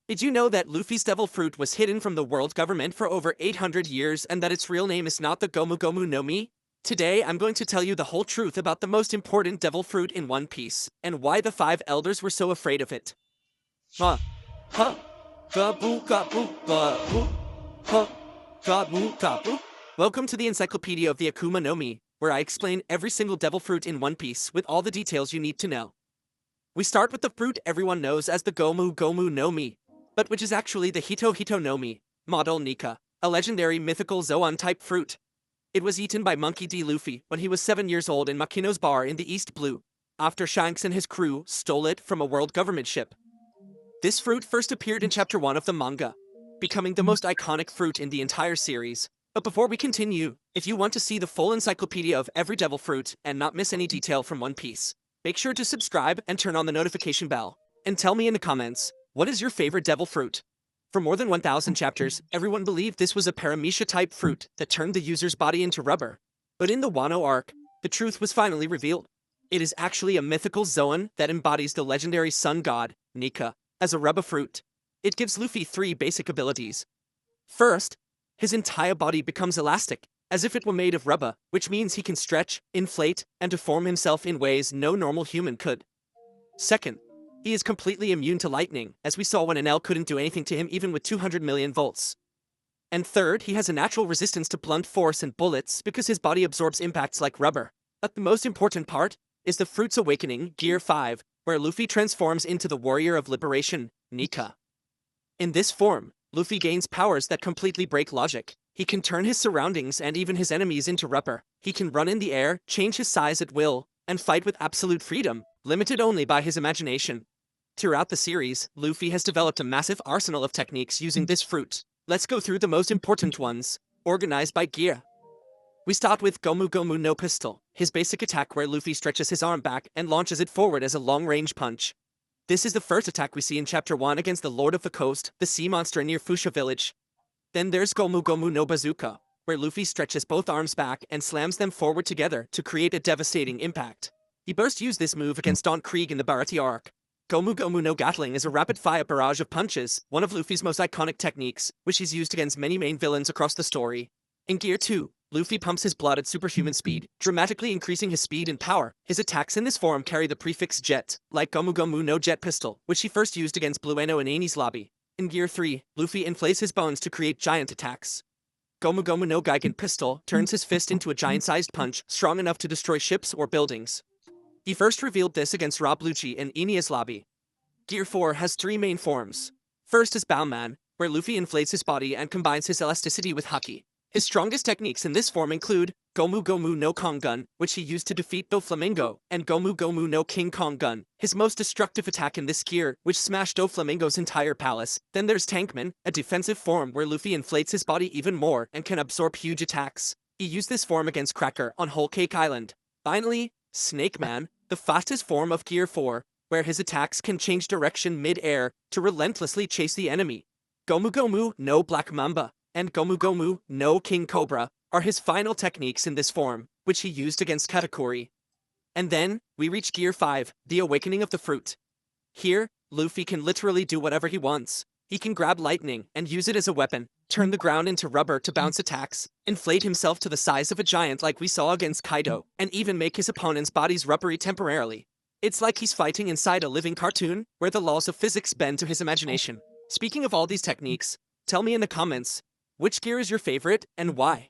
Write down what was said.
Did you know that Luffy's devil fruit was hidden from the world government for over 800 years and that its real name is not the Gomu Gomu Nomi? Today, I'm going to tell you the whole truth about the most important devil fruit in One Piece, and why the five elders were so afraid of it. Huh. Huh. Gabu gabu gabu. Huh. Gabu gabu. Welcome to the Encyclopedia of the Akuma no Mi, where I explain every single devil fruit in One Piece with all the details you need to know. We start with the fruit everyone knows as the Gomu Gomu no Mi, but which is actually the Hito Hito no Mi, model Nika, a legendary mythical Zoan-type fruit. It was eaten by Monkey D. Luffy when he was 7 years old in Makino's bar in the East Blue, after Shanks and his crew stole it from a world government ship. This fruit first appeared in Chapter 1 of the manga, becoming the most iconic fruit in the entire series. But before we continue, if you want to see the full encyclopedia of every devil fruit and not miss any detail from One Piece, make sure to subscribe and turn on the notification bell. And tell me in the comments, what is your favorite devil fruit? For more than 1,000 chapters, everyone believed this was a paramecia-type fruit that turned the user's body into rubber. But in the Wano arc, the truth was finally revealed. It is actually a mythical Zoan that embodies the legendary sun god, Nika, as a rubber fruit. It gives Luffy three basic abilities. First, his entire body becomes elastic, as if it were made of rubber, which means he can stretch, inflate, and deform himself in ways no normal human could. Second, he is completely immune to lightning, as we saw when Enel couldn't do anything to him even with 200 million volts. And third, he has a natural resistance to blunt force and bullets because his body absorbs impacts like rubber. But the most important part is the Fruit's Awakening, Gear 5, where Luffy transforms into the Warrior of Liberation, Nika. In this form, Luffy gains powers that completely break logic. He can turn his surroundings and even his enemies into rubber. He can run in the air, change his size at will, and fight with absolute freedom, limited only by his imagination. Throughout the series, Luffy has developed a massive arsenal of techniques using this fruit. Let's go through the most important ones, organized by gear. We start with Gomu Gomu no Pistol, his basic attack where Luffy stretches his arm back and launches it forward as a long-range punch. This is the first attack we see in Chapter 1 against the Lord of the Coast, the sea monster near Fuchsia Village. Then there's Gomu Gomu no Bazooka, where Luffy stretches both arms back and slams them forward together to create a devastating impact. He first used this move against Don Krieg in the Baratie arc. Gomu Gomu no Gatling is a rapid-fire barrage of punches, one of Luffy's most iconic techniques, which he's used against many main villains across the story. In Gear 2, Luffy pumps his blood at superhuman speed, dramatically increasing his speed and power. His attacks in this form carry the prefix Jet, like Gomu Gomu no Jet Pistol, which he first used against Blueno in Enies lobby. In Gear 3, Luffy inflates his bones to create giant attacks. Gomu Gomu no Gigan Pistol turns his fist into a giant-sized punch, strong enough to destroy ships or buildings. He first revealed this against Rob Lucci in Enies lobby. Gear 4 has three main forms. First is Bowman, where Luffy inflates his body and combines his elasticity with Haki. His strongest techniques in this form include Gomu Gomu no Kong Gun, which he used to defeat Doflamingo, and Gomu Gomu no King Kong Gun, his most destructive attack in this gear, which smashed Doflamingo's entire palace. Then there's Tankman, a defensive form where Luffy inflates his body even more and can absorb huge attacks. He used this form against Cracker on Whole Cake Island. Finally, Snake Man, the fastest form of Gear 4, where his attacks can change direction mid-air to relentlessly chase the enemy. Gomu Gomu no Black Mamba and Gomu Gomu no King Cobra are his final techniques in this form, which he used against Katakuri. And then, we reach Gear 5, the Awakening of the Fruit. Here, Luffy can literally do whatever he wants. He can grab lightning and use it as a weapon, turn the ground into rubber to bounce attacks, inflate himself to the size of a giant like we saw against Kaido, and even make his opponent's bodies rubbery temporarily. It's like he's fighting inside a living cartoon, where the laws of physics bend to his imagination. Speaking of all these techniques, tell me in the comments, which gear is your favorite, and why?